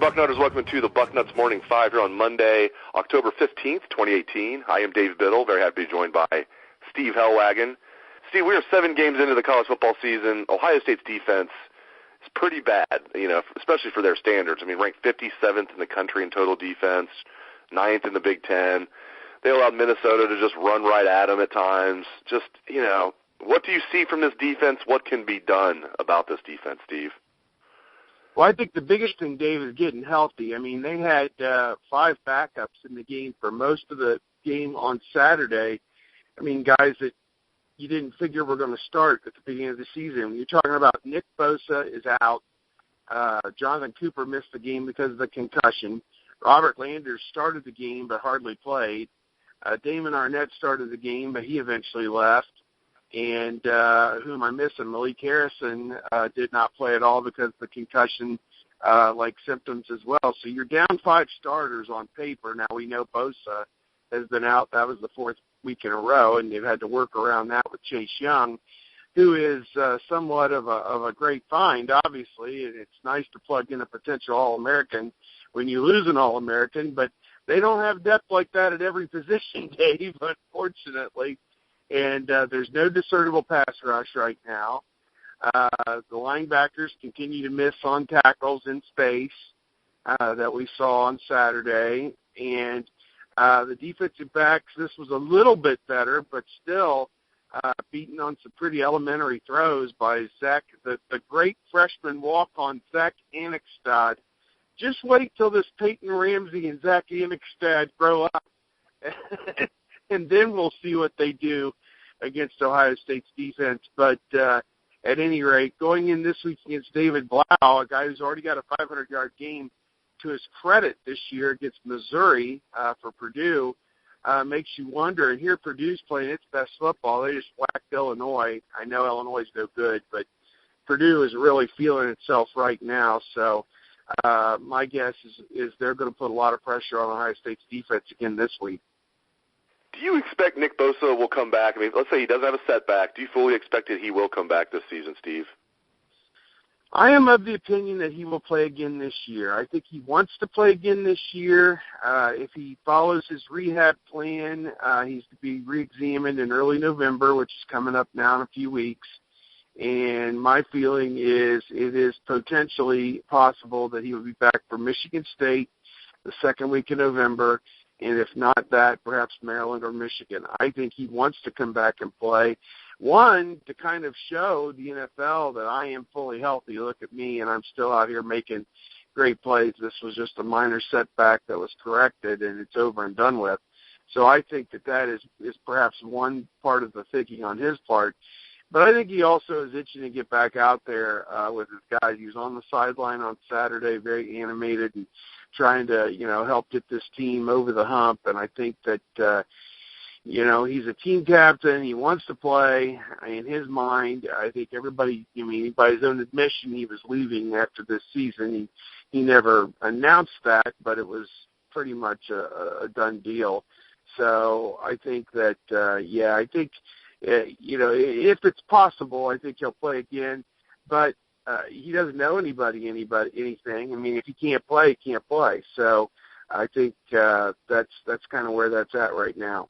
Bucknutters. Welcome to the Bucknuts Morning 5 here on Monday, October 15th, 2018. I am Dave Biddle. Very happy to be joined by Steve Helwagen. Steve, we are 7 games into the college football season. Ohio State's defense is pretty bad, especially for their standards. I mean, ranked 57th in the country in total defense, 9th in the Big Ten. They allowed Minnesota to just run right at them at times. Just, what do you see from this defense? What can be done about this defense, Steve? Well, I think the biggest thing, Dave, is getting healthy. I mean, they had 5 backups in the game for most of the game on Saturday. I mean, guys that you didn't figure were going to start at the beginning of the season. You're talking about Nick Bosa is out. Jonathan Cooper missed the game because of the concussion. Robert Landers started the game but hardly played. Damon Arnett started the game, but he eventually left. And who am I missing? Malik Harrison did not play at all because of the concussion-like symptoms as well. So you're down 5 starters on paper. Now we know Bosa has been out. That was the 4th week in a row, and they've had to work around that with Chase Young, who is somewhat of a great find, obviously. And it's nice to plug in a potential All-American when you lose an All-American, but they don't have depth like that at every position, Dave, unfortunately. And there's no discernible pass rush right now. The linebackers continue to miss on tackles in space that we saw on Saturday. And the defensive backs, this was a little bit better, but still beaten on some pretty elementary throws by Zach, the great freshman walk-on Zach Anixtad. Just wait till this Peyton Ramsey and Zach Anixtad grow up, and then we'll see what they do against Ohio State's defense. But at any rate, going in this week against David Blau, a guy who's already got a 500-yard game to his credit this year against Missouri for Purdue, makes you wonder. And here Purdue's playing its best football. They just whacked Illinois. I know Illinois is no good, but Purdue is really feeling itself right now. So my guess is they're going to put a lot of pressure on Ohio State's defense again this week. Do you expect Nick Bosa will come back? I mean, let's say he doesn't have a setback. Do you fully expect that he will come back this season, Steve? I am of the opinion that he will play again this year. I think he wants to play again this year. If he follows his rehab plan, he's to be re-examined in early November, which is coming up now in a few weeks. And my feeling is it is potentially possible that he will be back for Michigan State the 2nd week in November. And if not that, perhaps Maryland or Michigan. I think he wants to come back and play. One, to kind of show the NFL that I am fully healthy. Look at me, and I'm still out here making great plays. This was just a minor setback that was corrected, and it's over and done with. So I think that is perhaps one part of the thinking on his part. But I think he also is itching to get back out there with his guys. He was on the sideline on Saturday, very animated and trying to, help get this team over the hump. And I think that, he's a team captain. He wants to play. In his mind, I think everybody, by his own admission, he was leaving after this season. He never announced that, but it was pretty much a done deal. So I think that, if it's possible, I think he'll play again. But he doesn't know anything. I mean, if he can't play, he can't play. So I think that's kind of where that's at right now.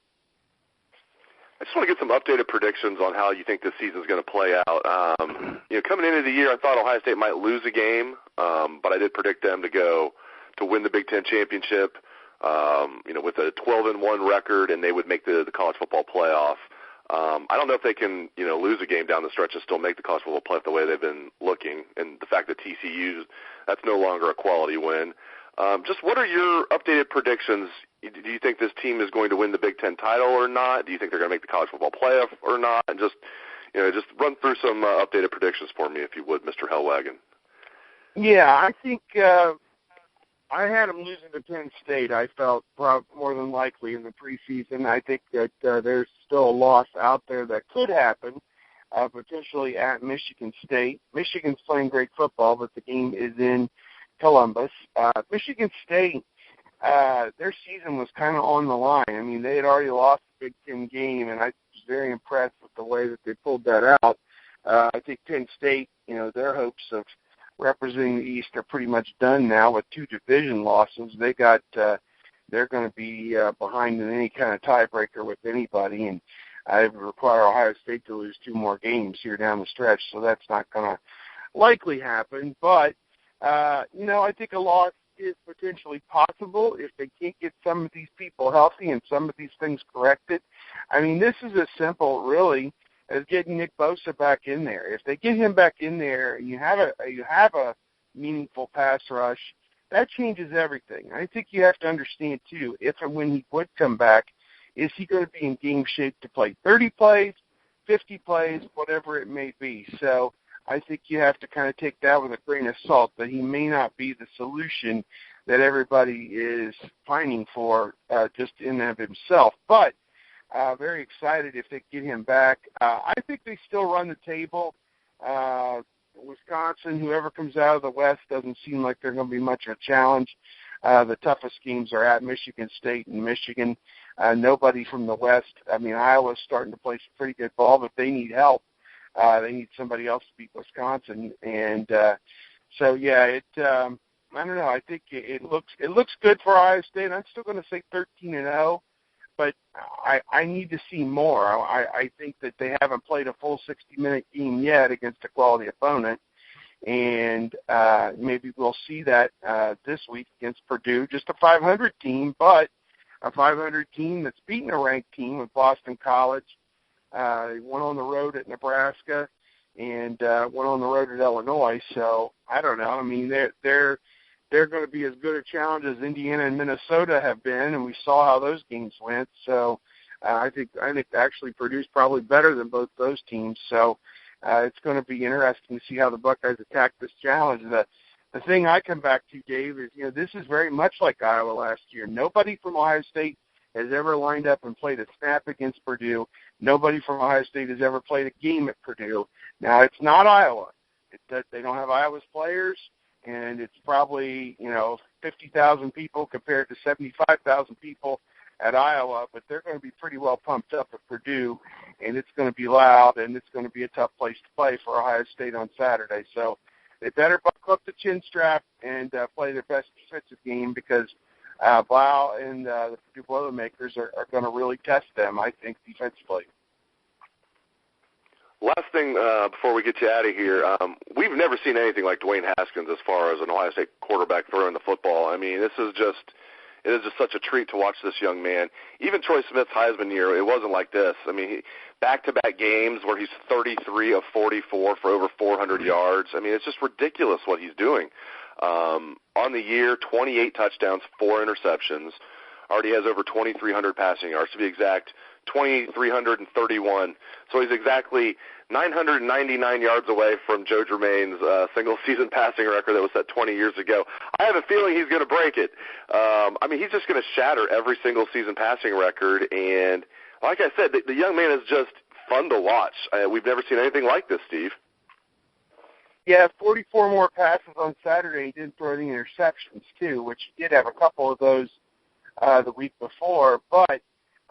I just want to get some updated predictions on how you think this season is going to play out. Coming into the year, I thought Ohio State might lose a game, but I did predict them to win the Big Ten championship, with a 12-1 record, and they would make the college football playoff. I don't know if they can, lose a game down the stretch and still make the college football playoff the way they've been looking, and the fact that TCU, that's no longer a quality win. Just what are your updated predictions? Do you think this team is going to win the Big Ten title or not? Do you think they're going to make the college football playoff or not? And just run through some updated predictions for me, if you would, Mr. Helwagen. Yeah, I think I had them losing to Penn State. I felt more than likely in the preseason. I think that there's still a loss out there that could happen, potentially at Michigan State. Michigan's playing great football, but the game is in Columbus. Michigan State, their season was kind of on the line. I mean, they had already lost the Big Ten game, and I was very impressed with the way that they pulled that out. I think Penn State, their hopes of representing the East are pretty much done now with 2 division losses. They're going to be behind in any kind of tiebreaker with anybody, and I would require Ohio State to lose 2 more games here down the stretch, so that's not going to likely happen. But, I think a loss is potentially possible if they can't get some of these people healthy and some of these things corrected. I mean, this is as simple, really, as getting Nick Bosa back in there. If they get him back in there and you have a meaningful pass rush, that changes everything. I think you have to understand, too, if and when he would come back, is he going to be in game shape to play 30 plays, 50 plays, whatever it may be? So I think you have to kind of take that with a grain of salt, that he may not be the solution that everybody is pining for just in and of himself. But very excited if they get him back. I think they still run the table. Wisconsin, whoever comes out of the West, doesn't seem like they're going to be much of a challenge. The toughest games are at Michigan State and Michigan. Nobody from the West. I mean, Iowa's starting to play some pretty good ball, but they need help. They need somebody else to beat Wisconsin. And so, yeah, I don't know. I think it looks good for Ohio State. I'm still going to say 13-0. But I need to see more. I think that they haven't played a full 60-minute game yet against a quality opponent, and maybe we'll see that this week against Purdue. Just a 500 team, but a 500 team that's beaten a ranked team with Boston College. They went on the road at Nebraska and went on the road at Illinois. So I don't know. I mean, they're going to be as good a challenge as Indiana and Minnesota have been, and we saw how those games went. So I think actually Purdue's probably better than both those teams. So it's going to be interesting to see how the Buckeyes attack this challenge. The thing I come back to, Dave, is this is very much like Iowa last year. Nobody from Ohio State has ever lined up and played a snap against Purdue. Nobody from Ohio State has ever played a game at Purdue. Now, it's not Iowa. They don't have Iowa's players. And it's probably, 50,000 people compared to 75,000 people at Iowa, but they're going to be pretty well pumped up at Purdue, and it's going to be loud, and it's going to be a tough place to play for Ohio State on Saturday. So they better buckle up the chin strap and play their best defensive game, because Blau and the Purdue Boilermakers are going to really test them, I think, defensively. Last thing before we get you out of here, we've never seen anything like Dwayne Haskins as far as an Ohio State quarterback throwing the football. I mean, it is just such a treat to watch this young man. Even Troy Smith's Heisman year, it wasn't like this. I mean, back-to-back games where he's 33 of 44 for over 400 yards. I mean, it's just ridiculous what he's doing. On the year, 28 touchdowns, 4 interceptions. Already has over 2,300 passing yards. To be exact, 2,331. So he's exactly 999 yards away from Joe Germain's single-season passing record that was set 20 years ago. I have a feeling he's going to break it. I mean, he's just going to shatter every single-season passing record. And like I said, the young man is just fun to watch. We've never seen anything like this, Steve. Yeah, 44 more passes on Saturday. He didn't throw any interceptions, too, which he did have a couple of those the week before. But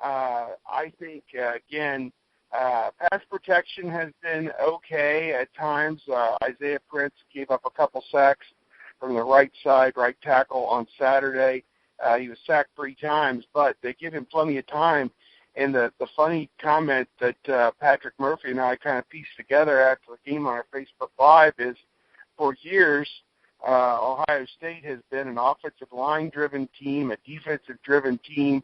I think, again, pass protection has been okay at times. Isaiah Prince gave up a couple sacks from the right side, right tackle on Saturday. He was sacked 3 times, but they give him plenty of time. And the funny comment that Patrick Murphy and I kind of pieced together after the game on our Facebook Live is, for years, Ohio State has been an offensive line-driven team, a defensive-driven team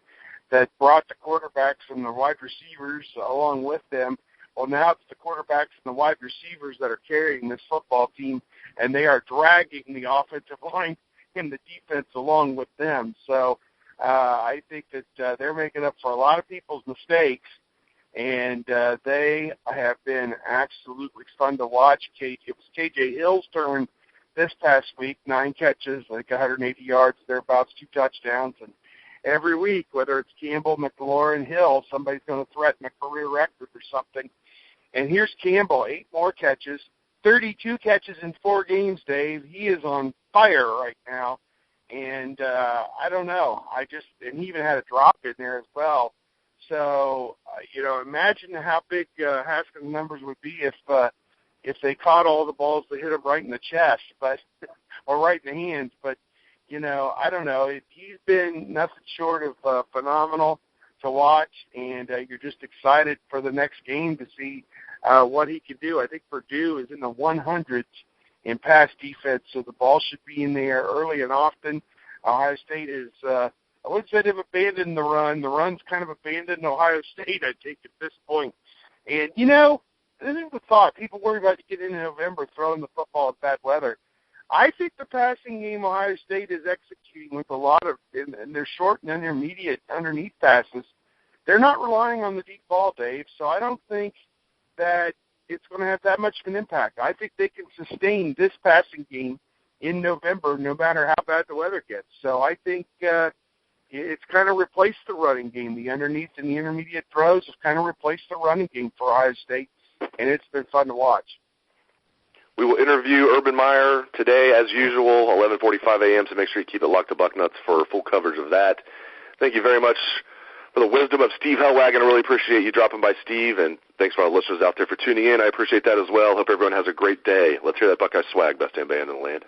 that brought the quarterbacks and the wide receivers along with them. Well, now it's the quarterbacks and the wide receivers that are carrying this football team, and they are dragging the offensive line and the defense along with them. So I think that they're making up for a lot of people's mistakes, and they have been absolutely fun to watch. It was K.J. Hill's turn this past week, 9 catches, like 180 yards, thereabouts, 2 touchdowns, and every week, whether it's Campbell, McLaurin, Hill, somebody's going to threaten a career record or something. And here's Campbell, 8 more catches, 32 catches in 4 games, Dave. He is on fire right now. And I don't know. And he even had a drop in there as well. So, imagine how big Haskins' numbers would be if if they caught all the balls that hit him right in the chest, but or right in the hands. But, you know, I don't know. He's been nothing short of phenomenal to watch, and you're just excited for the next game to see what he can do. I think Purdue is in the 100s in pass defense, so the ball should be in there early and often. Ohio State is, I wouldn't say they've abandoned the run. The run's kind of abandoned Ohio State, I think, at this point. And, you know, this is the thought. People worry about getting into November throwing the football in bad weather. I think the passing game Ohio State is executing with a lot of, and they're short and intermediate underneath passes. They're not relying on the deep ball, Dave, so I don't think that it's going to have that much of an impact. I think they can sustain this passing game in November no matter how bad the weather gets. So I think it's kind of replaced the running game. The underneath and the intermediate throws have kind of replaced the running game for Ohio State, and it's been fun to watch. We will interview Urban Meyer today, as usual, 11:45 a.m., so make sure you keep it locked to Bucknuts for full coverage of that. Thank you very much for the wisdom of Steve Helwagen. I really appreciate you dropping by, Steve, and thanks for our listeners out there for tuning in. I appreciate that as well. Hope everyone has a great day. Let's hear that Buckeye swag, best damn band in the land.